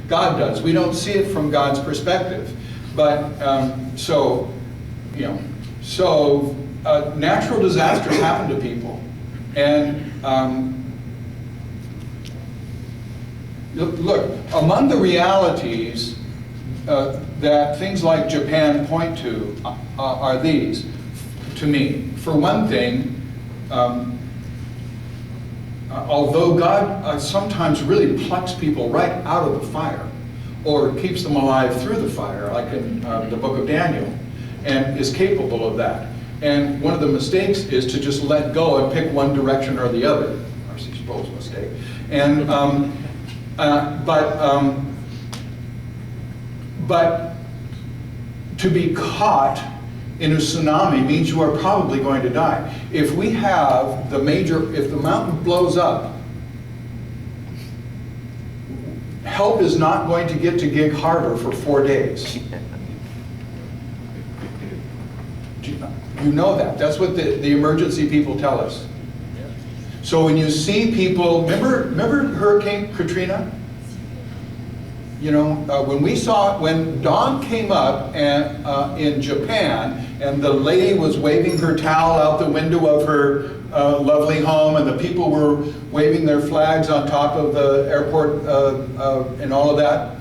God does. We don't see it from God's perspective. But natural disasters happen to people, and look, among the realities that things like Japan point to are these, to me. For one thing, although God sometimes really plucks people right out of the fire, or keeps them alive through the fire, like in the book of Daniel, and is capable of that. And one of the mistakes is to just let go and pick one direction or the other. I suppose mistake. And but to be caught in a tsunami means you are probably going to die. If we have if the mountain blows up, help is not going to get to Gig Harbor for 4 days. You know that. That's what the emergency people tell us. So when you see people, remember Hurricane Katrina? You know, when dawn came up in Japan, and the lady was waving her towel out the window of her lovely home, and the people were waving their flags on top of the airport and all of that,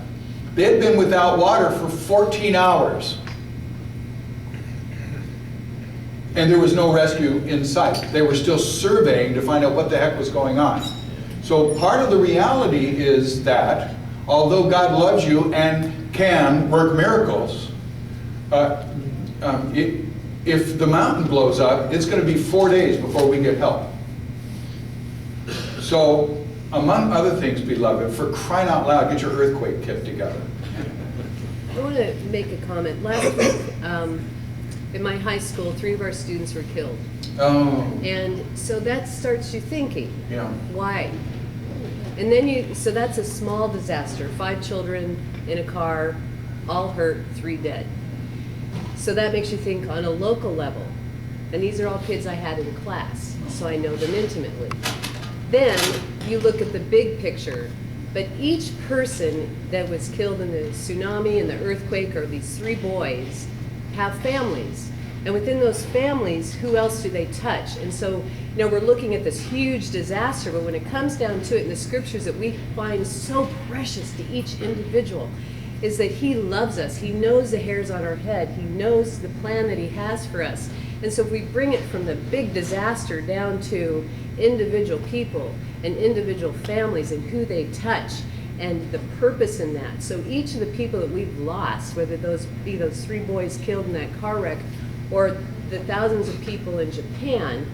they had been without water for 14 hours. And there was no rescue in sight. They were still surveying to find out what the heck was going on. So part of the reality is that, although God loves you and can work miracles, if the mountain blows up, it's going to be 4 days before we get help. So, among other things, beloved, for crying out loud, get your earthquake kit together. I want to make a comment. Last week, in my high school, 3 of our students were killed. Oh. And so that starts you thinking, Yeah. Why? And then so that's a small disaster. 5 children in a car, all hurt, 3 dead. So that makes you think on a local level. And these are all kids I had in class, so I know them intimately. Then you look at the big picture, but each person that was killed in the tsunami and the earthquake, or these 3 boys, have families. And within those families, who else do they touch? And so, you know, we're looking at this huge disaster, but when it comes down to it in the scriptures that we find so precious to each individual, is that he loves us. He knows the hairs on our head. He knows the plan that he has for us. And so if we bring it from the big disaster down to individual people and individual families and who they touch and the purpose in that. So each of the people that we've lost, whether those be those 3 boys killed in that car wreck or the thousands of people in Japan,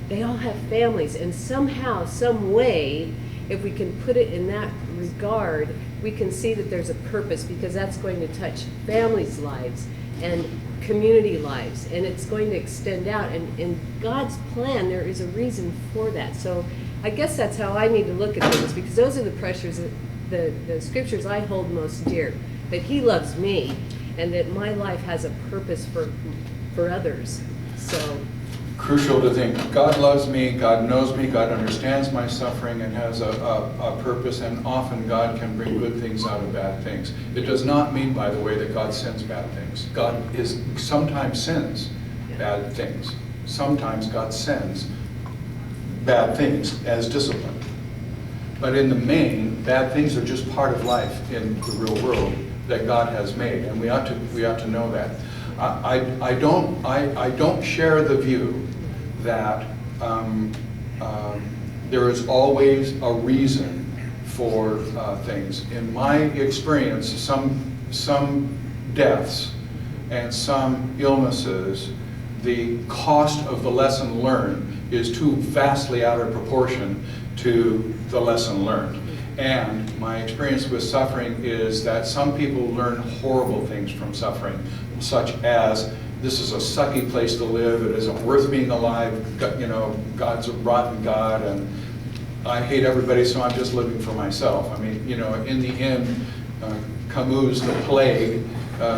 they all have families. And somehow, some way, if we can put it in that regard, we can see that there's a purpose, because that's going to touch families' lives and community lives, and it's going to extend out. And in God's plan, there is a reason for that. So I guess that's how I need to look at things, because those are the pressures, the scriptures I hold most dear, that he loves me and that my life has a purpose for others. So Crucial to think, God loves me, God knows me, God understands my suffering and has a purpose, and often God can bring good things out of bad things. It does not mean, by the way, that God sends bad things. God sometimes sends bad things. Sometimes God sends bad things as discipline. But in the main, bad things are just part of life in the real world that God has made, and we ought to know that. I don't share the view that there is always a reason for things. In my experience, some deaths and some illnesses, the cost of the lesson learned is too vastly out of proportion to the lesson learned. And my experience with suffering is that some people learn horrible things from suffering, such as, this is a sucky place to live, it isn't worth being alive, you know, God's a rotten God, and I hate everybody, so I'm just living for myself. I mean, you know, in the end, Camus' The Plague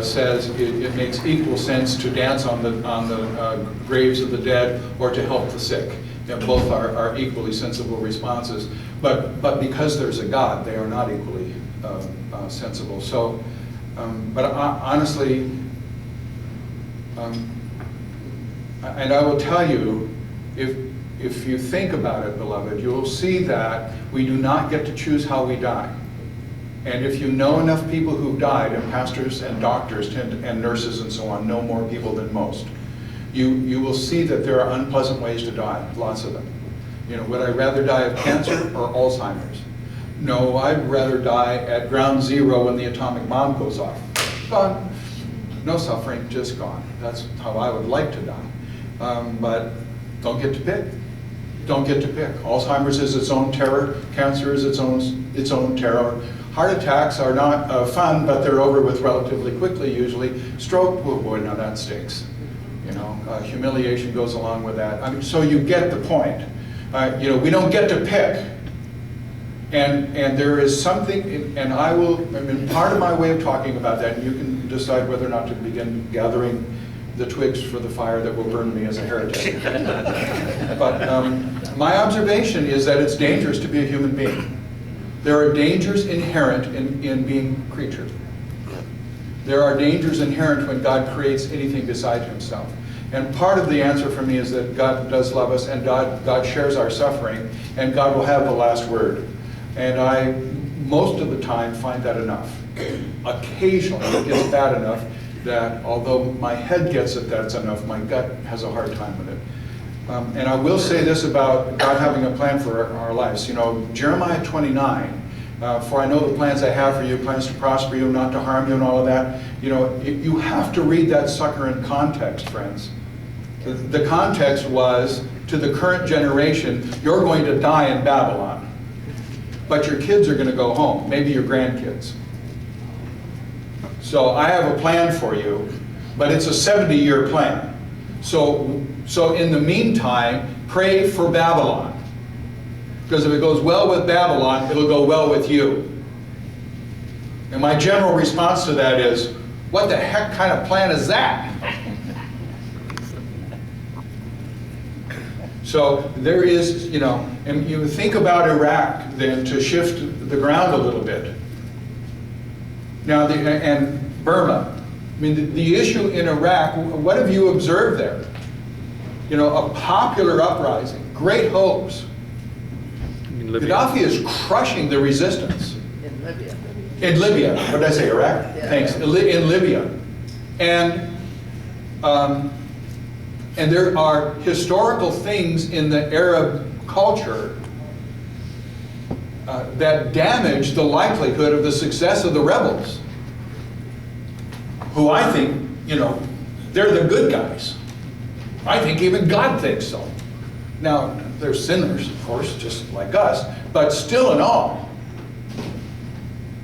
says it makes equal sense to dance on the graves of the dead or to help the sick. You know, both are equally sensible responses, but because there's a God, they are not equally sensible. So, but honestly, and I will tell you, if you think about it, beloved, you will see that we do not get to choose how we die. And if you know enough people who've died, and pastors and doctors and nurses and so on know more people than most, you will see that there are unpleasant ways to die, lots of them. You know, would I rather die of cancer or Alzheimer's? No, I'd rather die at ground zero when the atomic bomb goes off. Gone. No suffering, just gone. That's how I would like to die. But don't get to pick. Don't get to pick. Alzheimer's is its own terror. Cancer is its own terror. Heart attacks are not fun, but they're over with relatively quickly usually. Stroke, oh boy, now that stinks. You know, humiliation goes along with that. I mean, so you get the point. You know, we don't get to pick. And there is something, and I mean, part of my way of talking about that, and you can decide whether or not to begin gathering the twigs for the fire that will burn me as a heretic. But my observation is that it's dangerous to be a human being. There are dangers inherent in being a creature. There are dangers inherent when God creates anything beside himself. And part of the answer for me is that God does love us, and God shares our suffering, and God will have the last word. And I, most of the time, find that enough. Occasionally it gets bad enough that although my head gets it that's enough, my gut has a hard time with it. And I will say this about God having a plan for our lives. You know, Jeremiah 29, for I know the plans I have for you, plans to prosper you, not to harm you, and all of that. You know, you have to read that sucker in context, friends. The context was, to the current generation, you're going to die in Babylon. But your kids are going to go home, maybe your grandkids. So I have a plan for you, but it's a 70-year plan. So in the meantime, pray for Babylon. Because if it goes well with Babylon, it'll go well with you. And my general response to that is, what the heck kind of plan is that? So there is, you know, and you think about Iraq then, to shift the ground a little bit. Now, and Burma. I mean, the issue in Iraq, what have you observed there? You know, a popular uprising, great hopes. Gaddafi is crushing the resistance. In Libya. In Libya. What did I say, Iraq? Yeah. Thanks. In Libya. And there are historical things in the Arab culture that damage the likelihood of the success of the rebels, who I think, you know, they're the good guys. I think even God thinks so. Now, they're sinners, of course, just like us, but still in all.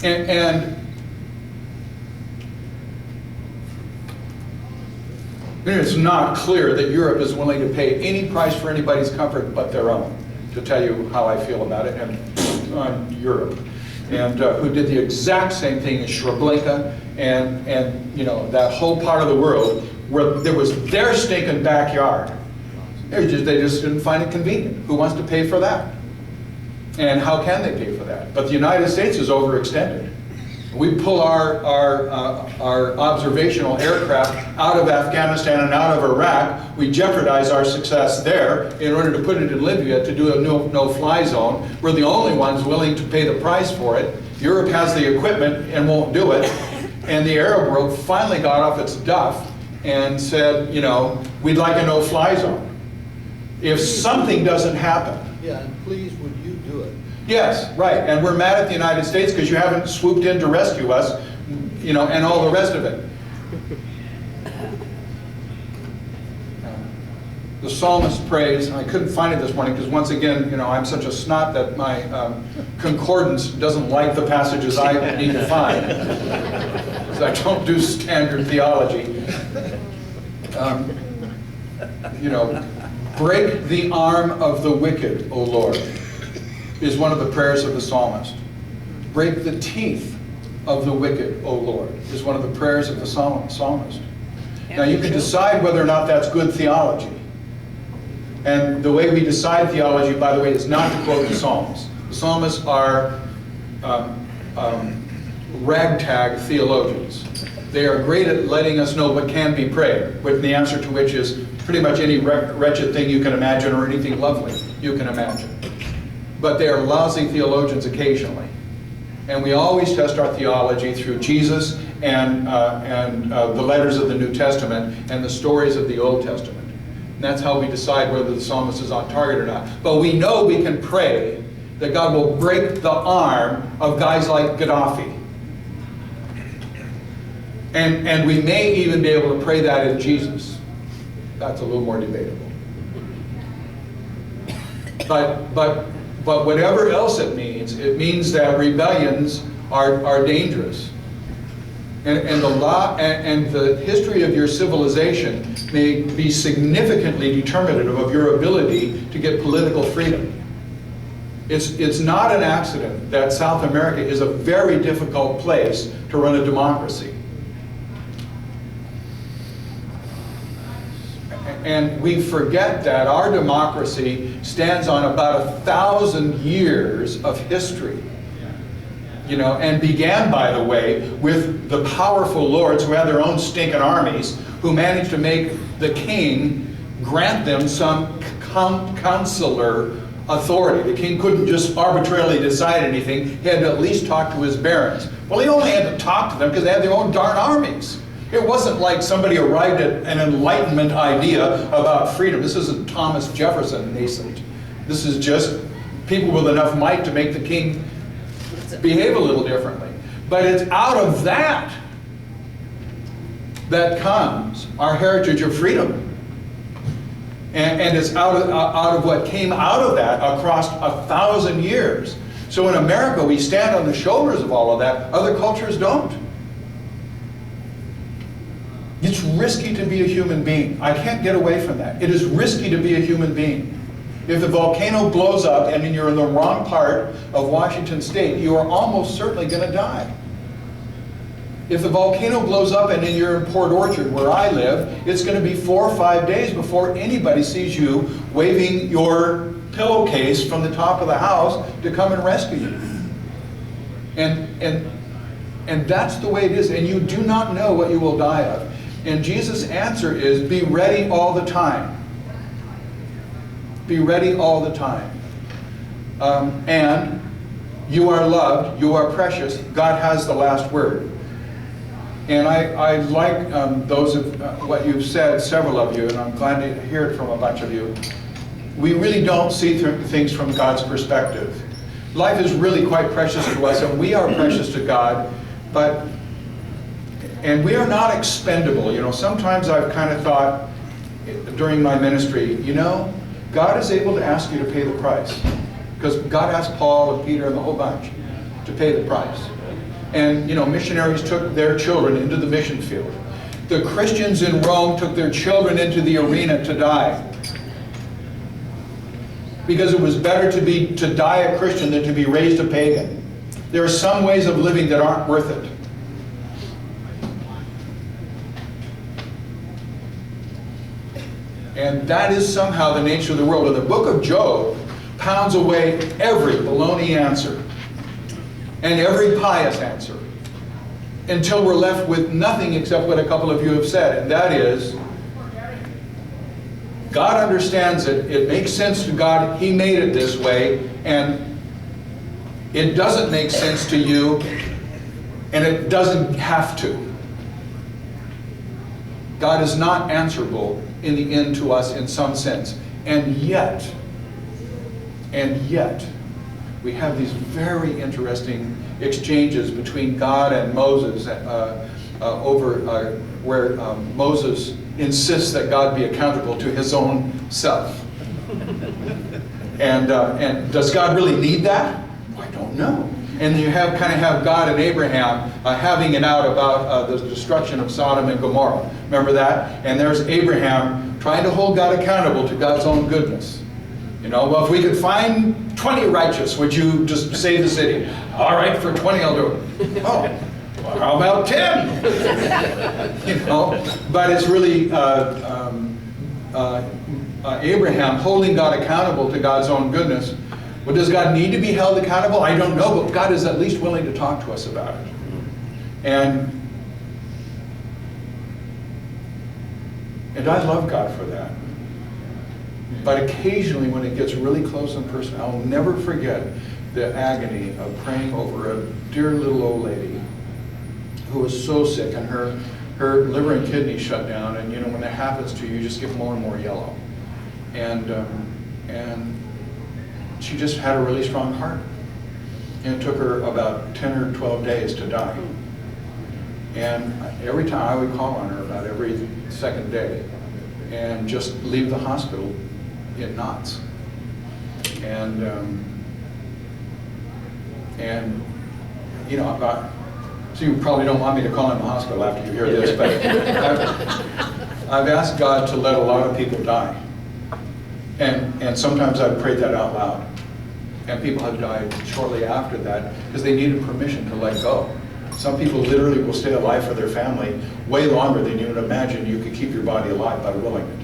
And it's not clear that Europe is willing to pay any price for anybody's comfort but their own, to tell you how I feel about it, and Europe. And who did the exact same thing in Srebrenica and you know, that whole part of the world where there was their stinking backyard. They just didn't find it convenient. Who wants to pay for that? And how can they pay for that? But the United States is overextended. We pull our observational aircraft out of Afghanistan and out of Iraq. We jeopardize our success there in order to put it in Libya to do a no-fly zone. We're the only ones willing to pay the price for it. Europe has the equipment and won't do it. And the Arab world finally got off its duff and said, you know, we'd like a no-fly zone. If something doesn't happen. Yeah, and please, would you do it? Yes, right, and we're mad at the United States because you haven't swooped in to rescue us, you know, and all the rest of it. The psalmist prays, I couldn't find it this morning because once again, you know, I'm such a snot that my concordance doesn't like the passages I need to find, because I don't do standard theology. You know, break the arm of the wicked, O Lord, is one of the prayers of the psalmist. Break the teeth of the wicked, O Lord, is one of the prayers of the psalmist. Now you can decide whether or not that's good theology. And the way we decide theology, by the way, is not to quote the Psalms. The psalmists are ragtag theologians. They are great at letting us know what can be prayed, but the answer to which is pretty much any wretched thing you can imagine or anything lovely you can imagine. But they are lousy theologians occasionally. And we always test our theology through Jesus and the letters of the New Testament and the stories of the Old Testament. And that's how we decide whether the psalmist is on target or not. But we know we can pray that God will break the arm of guys like Gaddafi. And we may even be able to pray that in Jesus. That's a little more debatable. But whatever else it means that rebellions are dangerous. And the law and the history of your civilization may be significantly determinative of your ability to get political freedom. It's not an accident that South America is a very difficult place to run a democracy. And we forget that our democracy stands on about 1,000 years of history. You know, and began, by the way, with the powerful lords who had their own stinking armies, who managed to make the king grant them some consular authority. The king couldn't just arbitrarily decide anything. He had to at least talk to his barons. Well, he only had to talk to them because they had their own darn armies. It wasn't like somebody arrived at an Enlightenment idea about freedom. This isn't Thomas Jefferson nascent. This is just people with enough might to make the king behave a little differently. But it's out of that that comes our heritage of freedom. And it's out of what came out of that across 1,000 years. So in America, we stand on the shoulders of all of that. Other cultures don't. It's risky to be a human being. I can't get away from that. It is risky to be a human being. If the volcano blows up and you're in the wrong part of Washington State, you are almost certainly going to die. If the volcano blows up and you're in Port Orchard, where I live, it's going to be 4 or 5 days before anybody sees you waving your pillowcase from the top of the house to come and rescue you. And that's the way it is. And you do not know what you will die of. And Jesus' answer is, be ready all the time. Be ready all the time. And you are loved, you are precious, God has the last word. And I like those of what you've said, several of you, and I'm glad to hear it from a bunch of you. We really don't see things from God's perspective. Life is really quite precious to us, and we are precious to God, and we are not expendable. You know, sometimes I've kind of thought during my ministry, you know, God is able to ask you to pay the price. Because God asked Paul and Peter and the whole bunch to pay the price. And, you know, missionaries took their children into the mission field. The Christians in Rome took their children into the arena to die. Because it was better to die a Christian than to be raised a pagan. There are some ways of living that aren't worth it. And that is somehow the nature of the world. And the book of Job pounds away every baloney answer and every pious answer until we're left with nothing except what a couple of you have said, and that is, God understands it, it makes sense to God, He made it this way, and it doesn't make sense to you, and it doesn't have to. God is not answerable in the end to us in some sense. And yet, we have these very interesting exchanges between God and Moses over where Moses insists that God be accountable to his own self. And does God really need that? I don't know. And you kind of have God and Abraham having it out about the destruction of Sodom and Gomorrah. Remember that? And there's Abraham trying to hold God accountable to God's own goodness. You know, well, if we could find 20 righteous, would you just save the city? All right, for 20 I'll do it. Oh, well, how about 10? You know, but it's really Abraham holding God accountable to God's own goodness. Well, does God need to be held accountable? I don't know, but God is at least willing to talk to us about it. And I love God for that. But occasionally when it gets really close and personal, I'll never forget the agony of praying over a dear little old lady who was so sick, and her liver and kidney shut down, and you know, when that happens to you, you just get more and more yellow. And she just had a really strong heart. And it took her about 10 or 12 days to die. And every time I would call on her about every second day and just leave the hospital in knots. And you know, so you probably don't want me to call in the hospital after you hear this, but I've asked God to let a lot of people die. And sometimes I've prayed that out loud. And people have died shortly after that because they needed permission to let go. Some people literally will stay alive for their family way longer than you would imagine you could keep your body alive by willing it.